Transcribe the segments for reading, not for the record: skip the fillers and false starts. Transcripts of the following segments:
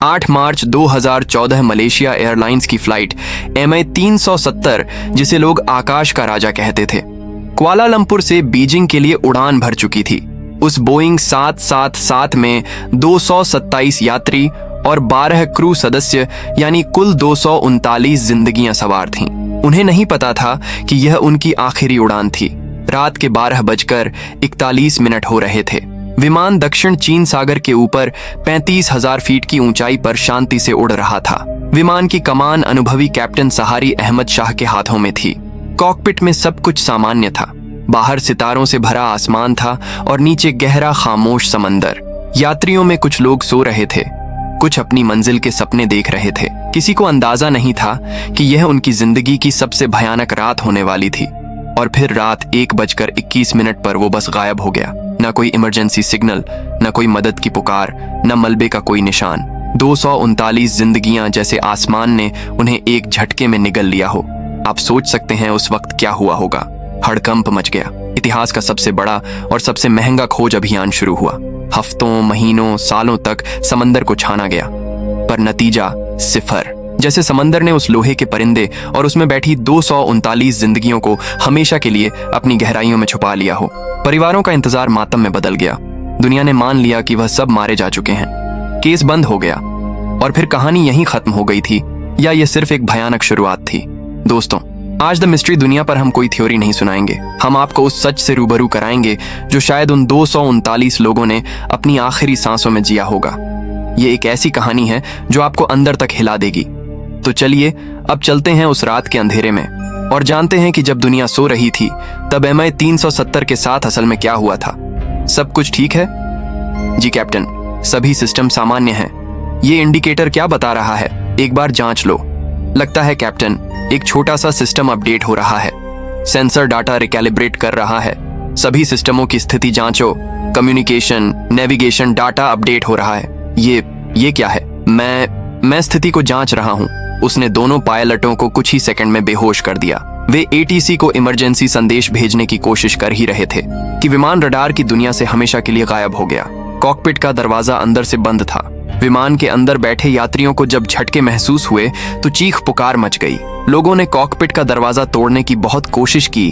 8 मार्च 2014 Malaysia airlines की flight MH 370, जिसे लोग आकाश का राजा कहते थे, कुआलालंपुर से बीजिंग के लिए उड़ान भर चुकी थी। उस बोइंग 777 में 227 यात्री और 12 क्रू सदस्य यानी कुल 239 जिंदगियां सवार थीं। उन्हें नहीं पता था कि यह उनकी आखिरी उड़ान थी। रात के 12:41 हो रहे थे। विमान दक्षिण चीन सागर के ऊपर 35,000 फीट की ऊंचाई पर शांति से उड़ रहा था। विमान की कमान अनुभवी कैप्टन सहारी अहमद शाह के हाथों में थी। कॉकपिट में सब कुछ सामान्य था। बाहर सितारों से भरा आसमान था और नीचे गहरा खामोश समंदर। यात्रियों में कुछ लोग सो रहे थे, कुछ अपनी मंजिल के सपने देख रहे थे। किसी को अंदाजा नहीं था कि यह उनकी जिंदगी की सबसे भयानक रात होने वाली थी। और फिर रात 1:21 पर वो बस गायब हो गया। न कोई इमरजेंसी सिग्नल, न कोई मदद की पुकार, न मलबे का कोई निशान। 239 जिंदगियां जैसे आसमान ने उन्हें एक झटके में निगल लिया हो। आप सोच सकते हैं उस वक्त क्या हुआ होगा। हड़कंप मच गया। इतिहास का सबसे बड़ा और सबसे महंगा खोज अभियान शुरू हुआ। हफ्तों, महीनों, सालों तक समंदर को छाना गया, पर नतीजा सिफर। जैसे समंदर ने उस लोहे के परिंदे और उसमें बैठी 239 जिंदगियों को हमेशा के लिए अपनी गहराइयों में छुपा लिया हो। परिवारों का इंतजार मातम में बदल गया। दुनिया ने मान लिया कि वह सब मारे जा चुके हैं। केस बंद हो गया और फिर कहानी यहीं खत्म हो गई थी, या यह सिर्फ एक भयानक शुरुआत थी। दोस्तों, आज द मिस्ट्री दुनिया पर हम कोई थ्योरी नहीं सुनाएंगे। हम आपको उस सच से रूबरू कराएंगे जो शायद उन 239 लोगों ने अपनी आखिरी सांसों में जिया होगा। ये एक ऐसी कहानी है जो आपको अंदर तक हिला देगी। तो चलिए अब चलते हैं उस रात के अंधेरे में और जानते हैं कि जब दुनिया सो रही थी तब MH 370 के साथ असल में क्या हुआ था। सब कुछ ठीक है? जी कैप्टन, सभी सिस्टम सामान्य हैं। ये इंडिकेटर क्या बता रहा है? एक बार जांच लो। लगता है कैप्टन, एक छोटा सा सिस्टम अपडेट हो रहा है। सेंसर डाटा रिकैलिब्रेट कर रहा है। सभी सिस्टमों की स्थिति जांचो। कम्युनिकेशन, नेविगेशन डाटा अपडेट हो रहा है। ये क्या है? मैं स्थिति को जांच रहा हूं। उसने दोनों पायलटों को कुछ ही सेकंड में बेहोश कर दिया। वे ATC को इमरजेंसी संदेश भेजने की कोशिश कर ही रहे थे कि विमान रडार की दुनिया से हमेशा के लिए गायब हो गया। कॉकपिट का दरवाजा अंदर से बंद था। विमान के अंदर बैठे यात्रियों को जब झटके महसूस हुए तो चीख पुकार मच गई। लोगों ने कॉकपिट का दरवाजा तोड़ने की बहुत कोशिश की,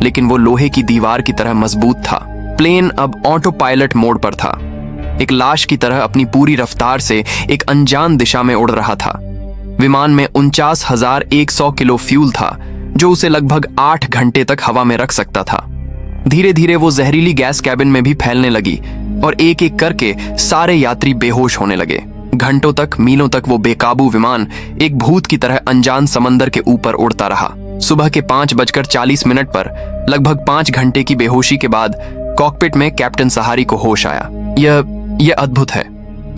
लेकिन वो लोहे की दीवार की तरह मजबूत था। प्लेन अब ऑटो पायलट मोड पर था, एक लाश की तरह अपनी पूरी रफ्तार से एक अनजान दिशा में उड़ रहा था। विमान में 49,100 किलो फ्यूल था, जो उसे लगभग 8 घंटे तक हवा में रख सकता था। धीरे धीरे वो जहरीली गैस कैबिन में भी फैलने लगी और एक एक करके सारे यात्री बेहोश होने लगे। घंटों तक, मीलों तक वो बेकाबू विमान एक भूत की तरह अनजान समंदर के ऊपर उड़ता रहा। सुबह के 5:40 पर लगभग 5 घंटे की बेहोशी के बाद कॉकपिट में कैप्टन सहारी को होश आया। यह अद्भुत है।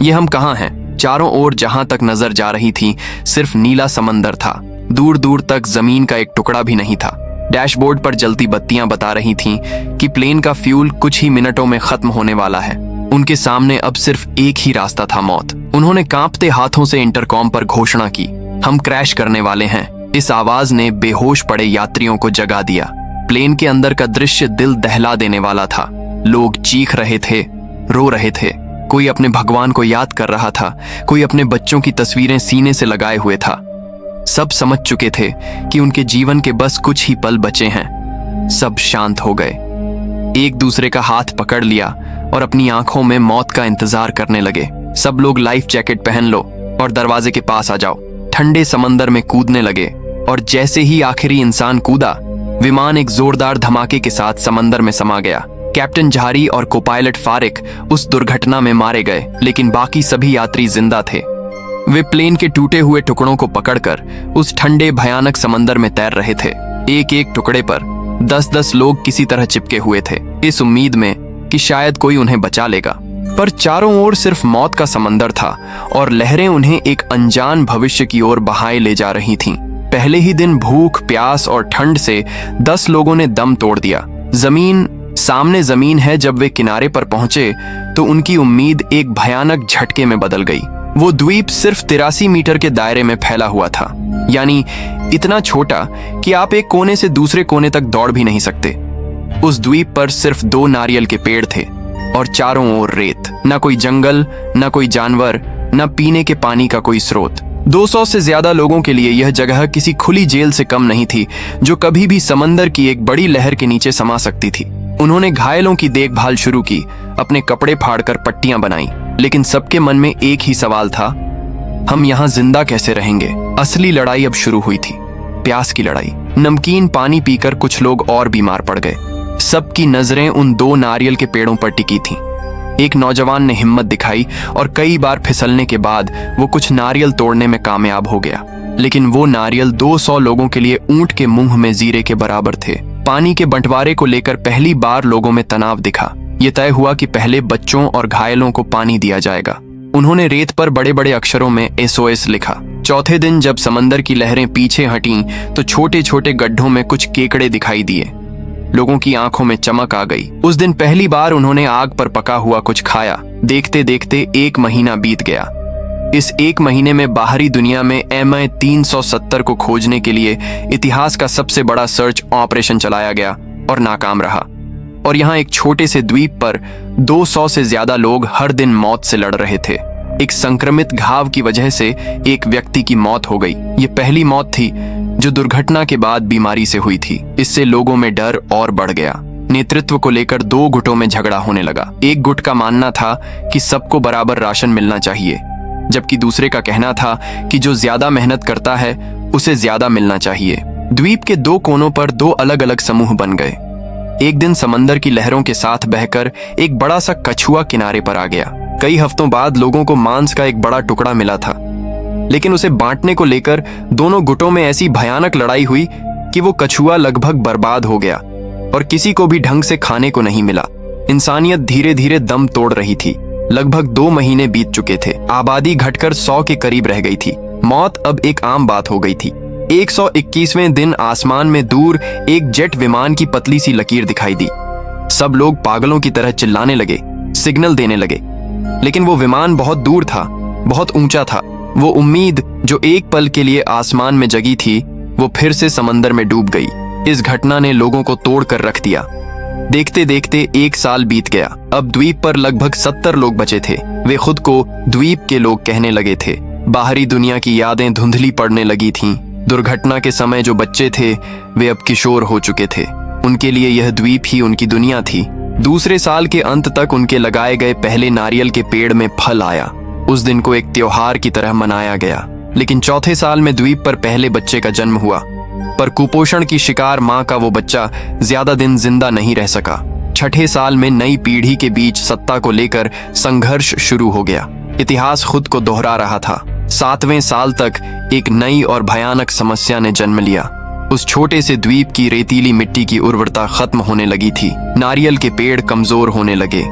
ये हम कहाँ हैं? चारों ओर जहां तक नजर जा रही थी सिर्फ नीला समंदर था। दूर दूर तक जमीन का एक टुकड़ा भी नहीं था। डैशबोर्ड पर जलती बत्तियां बता रही थीं कि प्लेन का फ्यूल कुछ ही मिनटों में खत्म होने वाला है। उनके सामने अब सिर्फ एक ही रास्ता था, मौत। उन्होंने कांपते हाथों से इंटरकॉम पर घोषणा की, हम क्रैश करने वाले हैं। इस आवाज ने बेहोश पड़े यात्रियों को जगा दिया। प्लेन के अंदर का दृश्य दिल दहला देने वाला था। लोग चीख रहे थे, रो रहे थे। कोई अपने भगवान को याद कर रहा था, कोई अपने बच्चों की तस्वीरें सीने से लगाए हुए था। सब समझ चुके थे कि उनके जीवन के बस कुछ ही पल बचे हैं। सब शांत हो गए, एक दूसरे का हाथ पकड़ लिया और अपनी आंखों में मौत का इंतजार करने लगे। सब लोग लाइफ जैकेट पहन लो और दरवाजे के पास आ जाओ। ठंडे समंदर में कूदने लगे और जैसे ही आखिरी इंसान कूदा, विमान एक जोरदार धमाके के साथ समंदर में समा गया। कैप्टन झारी और कोपायलट फारिक उस दुर्घटना में मारे गए, लेकिन बाकी सभी यात्री जिंदा थे। वे प्लेन के टूटे हुए टुकड़ों को पकड़कर उस ठंडे भयानक समंदर में तैर रहे थे। एक एक टुकड़े पर 10-10 लोग किसी तरह चिपके हुए थे, इस उम्मीद में कि शायद कोई उन्हें बचा लेगा। पर चारों ओर सिर्फ मौत का समंदर था और लहरें उन्हें एक अनजान भविष्य की ओर बहाए ले जा रही थीं। पहले ही दिन भूख, प्यास और ठंड से 10 लोगों ने दम तोड़ दिया। सामने जमीन है। जब वे किनारे पर पहुंचे तो उनकी उम्मीद एक भयानक झटके में बदल गई। वो द्वीप सिर्फ 83 मीटर के दायरे में फैला हुआ था, यानी इतना छोटा कि आप एक कोने से दूसरे कोने तक दौड़ भी नहीं सकते। उस द्वीप पर सिर्फ 2 नारियल के पेड़ थे और चारों ओर रेत। न कोई जंगल, न कोई जानवर, न पीने के पानी का कोई स्रोत। 200 से ज्यादा लोगों के लिए यह जगह किसी खुली जेल से कम नहीं थी जो कभी भी समंदर की एक बड़ी लहर के नीचे समा सकती थी। उन्होंने घायलों की देखभाल शुरू की, अपने कपड़े फाड़कर पट्टियां बनाई, लेकिन सबके मन में एक ही सवाल था, हम यहाँ जिंदा कैसे रहेंगे। असली लड़ाई अब शुरू हुई थी, प्यास की लड़ाई। नमकीन पानी पीकर कुछ लोग और बीमार पड़ गए। सबकी नजरें उन 2 नारियल के पेड़ों पर टिकी थीं। एक नौजवान ने हिम्मत दिखाई और कई बार फिसलने के बाद वो कुछ नारियल तोड़ने में कामयाब हो गया, लेकिन वो नारियल 200 लोगों के लिए ऊंट के मुंह में जीरे के बराबर थे। पानी के बंटवारे को लेकर पहली बार लोगों में तनाव दिखा। ये तय हुआ कि पहले बच्चों और घायलों को पानी दिया जाएगा। उन्होंने रेत पर बड़े बड़े अक्षरों में SOS लिखा। चौथे दिन जब समंदर की लहरें पीछे हटीं तो छोटे छोटे गड्ढों में कुछ केकड़े दिखाई दिए। लोगों की आंखों में चमक आ गई। उस दिन पहली बार उन्होंने आग पर पका हुआ कुछ खाया। देखते देखते 1 महीना बीत गया। इस 1 महीने में बाहरी दुनिया में MI 370 को खोजने के लिए इतिहास का सबसे बड़ा सर्च ऑपरेशन चलाया गया और नाकाम रहा। और यहाँ एक छोटे से द्वीप पर 200 से ज्यादा लोग हर दिन मौत से लड़ रहे थे। एक संक्रमित घाव की वजह से एक व्यक्ति की मौत हो गई। ये पहली मौत थी जो दुर्घटना के बाद बीमारी से हुई थी। इससे लोगों में डर और बढ़ गया। नेतृत्व को लेकर 2 गुटों में झगड़ा होने लगा। एक गुट का मानना था कि सबको बराबर राशन मिलना चाहिए, जबकि दूसरे का कहना था कि जो ज्यादा मेहनत करता है उसे ज्यादा मिलना चाहिए। द्वीप के 2 कोनों पर 2 अलग अलग समूह बन गए। एक दिन समंदर की लहरों के साथ बहकर एक बड़ा सा कछुआ किनारे पर आ गया। कई हफ्तों बाद लोगों को मांस का एक बड़ा टुकड़ा मिला था, लेकिन उसे बांटने को लेकर दोनों गुटों में ऐसी भयानक लड़ाई हुई कि वो कछुआ लगभग बर्बाद हो गया और किसी को भी ढंग से खाने को नहीं मिला। इंसानियत धीरे धीरे दम तोड़ रही थी। लगभग 2 महीने बीत चुके थे। आबादी घटकर 100 के करीब रह गई थी। मौत अब एक आम बात हो गई थी। 121वें दिन आसमान में दूर एक जेट विमान की पतली सी लकीर दिखाई दी। सब लोग पागलों की तरह चिल्लाने लगे, सिग्नल देने लगे, लेकिन वो विमान बहुत दूर था, बहुत ऊंचा था। वो उम्मीद जो एक पल के लिए आसमान में जगी थी, वो फिर से समंदर में डूब गई। इस घटना ने लोगों को तोड़ कर रख दिया। देखते देखते 1 साल बीत गया। अब द्वीप पर लगभग 70 लोग बचे थे। वे खुद को द्वीप के लोग कहने लगे थे। बाहरी दुनिया की यादें धुंधली पड़ने लगी थीं। दुर्घटना के समय जो बच्चे थे वे अब किशोर हो चुके थे। उनके लिए यह द्वीप ही उनकी दुनिया थी। दूसरे साल के अंत तक उनके लगाए गए पहले नारियल के पेड़ में फल आया। उस दिन को एक त्योहार की तरह मनाया गया। लेकिन चौथे साल में द्वीप पर पहले बच्चे का जन्म हुआ, पर कुपोषण की शिकार मां का वो बच्चा ज्यादा दिन जिंदा नहीं रह सका। छठे साल में नई पीढ़ी के बीच सत्ता को लेकर संघर्ष शुरू हो गया। इतिहास खुद को दोहरा रहा था। 7वें साल तक एक नई और भयानक समस्या ने जन्म लिया। उस छोटे से द्वीप की रेतीली मिट्टी की उर्वरता खत्म होने लगी थी। नारियल के पेड़ कमजोर होने लगे।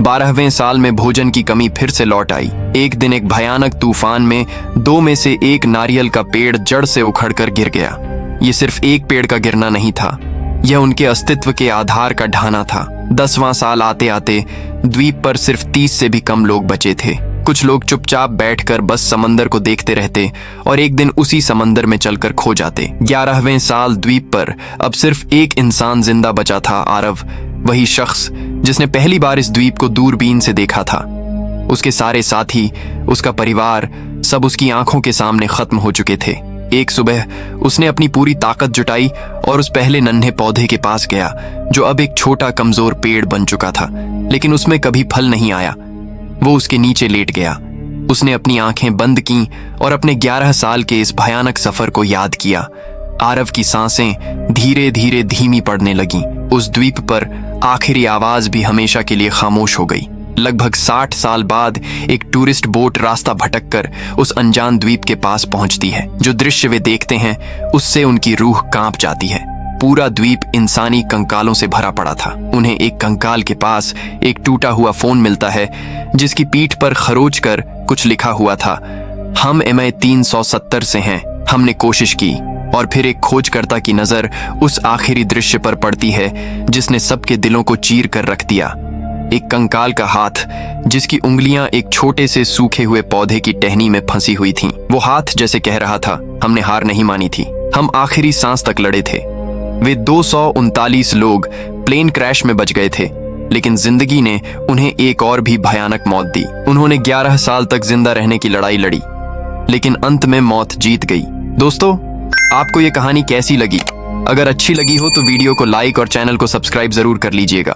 12वें साल में भोजन की कमी फिर से लौट आई। एक दिन एक भयानक तूफान में 2 में से एक नारियल का पेड़ जड़ से उखड़कर गिर गया। ये सिर्फ एक पेड़ का गिरना नहीं था, यह उनके अस्तित्व के आधार का ढाना था। 10वां साल आते आते द्वीप पर सिर्फ 30 से भी कम लोग बचे थे। कुछ लोग चुपचाप बैठकर बस समंदर को देखते रहते और एक दिन उसी समंदर में चलकर खो जाते। 11वें साल द्वीप पर अब सिर्फ एक इंसान जिंदा बचा था, आरव, वही शख्स जिसने पहली बार इस द्वीप को दूरबीन से देखा था। उसके सारे साथी, उसका परिवार, सब उसकी आंखों के सामने खत्म हो चुके थे। एक सुबह उसने अपनी पूरी ताकत जुटाई और उस पहले नन्हे पौधे के पास गया जो अब एक छोटा कमजोर पेड़ बन चुका था, लेकिन उसमें कभी फल नहीं आया। वो उसके नीचे लेट गया। उसने अपनी आंखें बंद की और अपने 11 साल के इस भयानक सफर को याद किया। आरव की सांसें धीरे धीरे धीमी पड़ने लगीं। उस द्वीप पर आखिरी आवाज भी हमेशा के लिए खामोश हो गई। लगभग 60 साल बाद एक टूरिस्ट बोट रास्ता भटककर उस अनजान द्वीप के पास पहुंचती है। जो दृश्य वे देखते हैं उससे उनकी रूह कांप जाती है। पूरा द्वीप इंसानी कंकालों से भरा पड़ा था। उन्हें एक कंकाल के पास एक टूटा हुआ फोन मिलता है जिसकी पीठ पर खरोच कर कुछ लिखा हुआ था, हम MI 370 से हैं, हमने कोशिश की। और फिर एक खोजकर्ता की नजर उस आखिरी दृश्य पर पड़ती है जिसने सबके दिलों को चीर कर रख दिया। एक कंकाल का हाथ जिसकी उंगलियां एक छोटे से सूखे हुए पौधे की टहनी में फंसी हुई थीं। वो हाथ जैसे कह रहा था, हमने हार नहीं मानी थी, हम आखिरी सांस तक लड़े थे। वे 239 लोग प्लेन क्रैश में बच गए थे, लेकिन जिंदगी ने उन्हें एक और भी भयानक मौत दी। उन्होंने 11 साल तक जिंदा रहने की लड़ाई लड़ी, लेकिन अंत में मौत जीत गई। दोस्तों, आपको ये कहानी कैसी लगी? अगर अच्छी लगी हो तो वीडियो को लाइक और चैनल को सब्सक्राइब जरूर कर लीजिएगा।